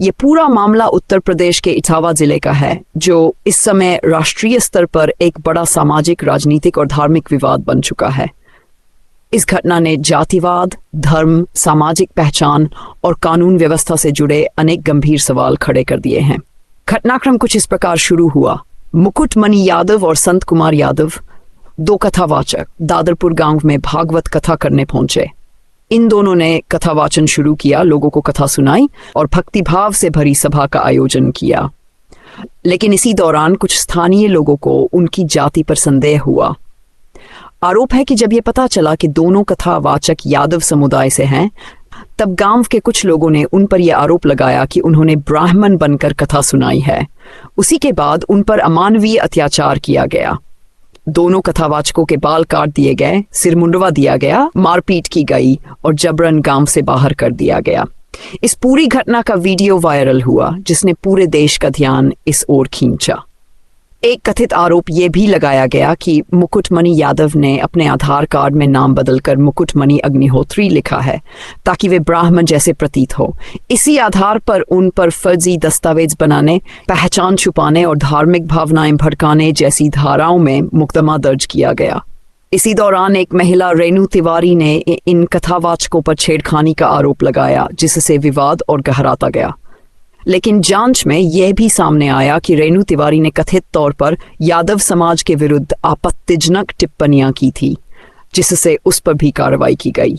ये पूरा मामला उत्तर प्रदेश के इटावा जिले का है, जो इस समय राष्ट्रीय स्तर पर एक बड़ा सामाजिक, राजनीतिक और धार्मिक विवाद बन चुका है। इस घटना ने जातिवाद, धर्म, सामाजिक पहचान और कानून व्यवस्था से जुड़े अनेक गंभीर सवाल खड़े कर दिए हैं। घटनाक्रम कुछ इस प्रकार शुरू हुआ। मुकुटमणि यादव और संत कुमार यादव, दो कथावाचक, दादरपुर गांव में भागवत कथा करने पहुंचे। इन दोनों ने कथा वाचन शुरू किया, लोगों को कथा सुनाई और भक्तिभाव से भरी सभा का आयोजन किया। लेकिन इसी दौरान कुछ स्थानीय लोगों को उनकी जाति पर संदेह हुआ। आरोप है कि जब ये पता चला कि दोनों कथावाचक यादव समुदाय से हैं, तब गांव के कुछ लोगों ने उन पर यह आरोप लगाया कि उन्होंने ब्राह्मण बनकर कथा सुनाई है। उसी के बाद उन पर अमानवीय अत्याचार किया गया। दोनों कथावाचकों के बाल काट दिए गए, सिर मुंडवा दिया गया, मारपीट की गई और जबरन गांव से बाहर कर दिया गया। इस पूरी घटना का वीडियो वायरल हुआ, जिसने पूरे देश का ध्यान इस ओर खींचा। एक कथित आरोप यह भी लगाया गया कि मुकुटमणि यादव ने अपने आधार कार्ड में नाम बदलकर मुकुटमणि अग्निहोत्री लिखा है, ताकि वे ब्राह्मण जैसे प्रतीत हो। इसी आधार पर उन पर फर्जी दस्तावेज बनाने, पहचान छुपाने और धार्मिक भावनाएं भड़काने जैसी धाराओं में मुकदमा दर्ज किया गया। इसी दौरान एक महिला रेणु तिवारी ने इन कथावाचकों पर छेड़खानी का आरोप लगाया, जिससे विवाद और गहराता गया। लेकिन जांच में यह भी सामने आया कि रेणु तिवारी ने कथित तौर पर यादव समाज के विरुद्ध आपत्तिजनक टिप्पणियां की थी, जिससे उस पर भी कार्रवाई की गई।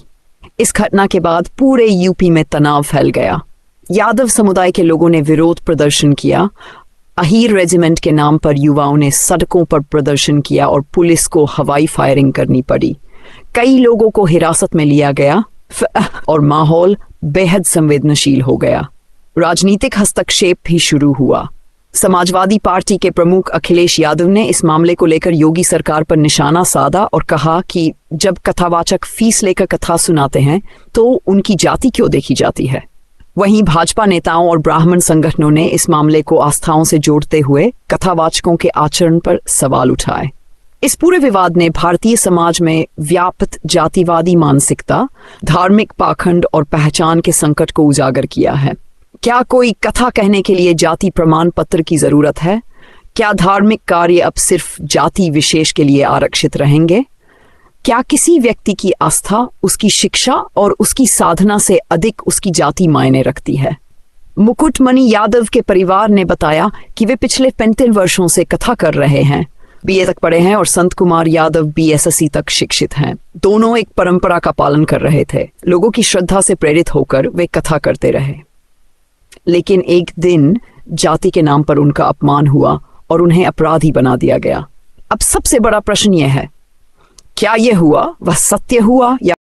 इस घटना के बाद पूरे यूपी में तनाव फैल गया। यादव समुदाय के लोगों ने विरोध प्रदर्शन किया। अहीर रेजिमेंट के नाम पर युवाओं ने सड़कों पर प्रदर्शन किया और पुलिस को हवाई फायरिंग करनी पड़ी। कई लोगों को हिरासत में लिया गया और माहौल बेहद संवेदनशील हो गया। राजनीतिक हस्तक्षेप भी शुरू हुआ। समाजवादी पार्टी के प्रमुख अखिलेश यादव ने इस मामले को लेकर योगी सरकार पर निशाना साधा और कहा कि जब कथावाचक फीस लेकर कथा सुनाते हैं तो उनकी जाति क्यों देखी जाती है। वहीं भाजपा नेताओं और ब्राह्मण संगठनों ने इस मामले को आस्थाओं से जोड़ते हुए कथावाचकों के आचरण पर सवाल उठाए। इस पूरे विवाद ने भारतीय समाज में व्याप्त जातिवादी मानसिकता, धार्मिक पाखंड और पहचान के संकट को उजागर किया है। क्या कोई कथा कहने के लिए जाति प्रमाण पत्र की जरूरत है? क्या धार्मिक कार्य अब सिर्फ जाति विशेष के लिए आरक्षित रहेंगे? क्या किसी व्यक्ति की आस्था, उसकी शिक्षा और उसकी साधना से अधिक उसकी जाति मायने रखती है? मुकुटमणि यादव के परिवार ने बताया कि वे पिछले 35 वर्षों से कथा कर रहे हैं, BA तक पढ़े हैं और संत कुमार यादव BSSC तक शिक्षित हैं। दोनों एक परंपरा का पालन कर रहे थे। लोगों की श्रद्धा से प्रेरित होकर वे कथा करते रहे। लेकिन एक दिन जाति के नाम पर उनका अपमान हुआ और उन्हें अपराधी बना दिया गया। अब सबसे बड़ा प्रश्न यह है, क्या यह हुआ वह सत्य हुआ या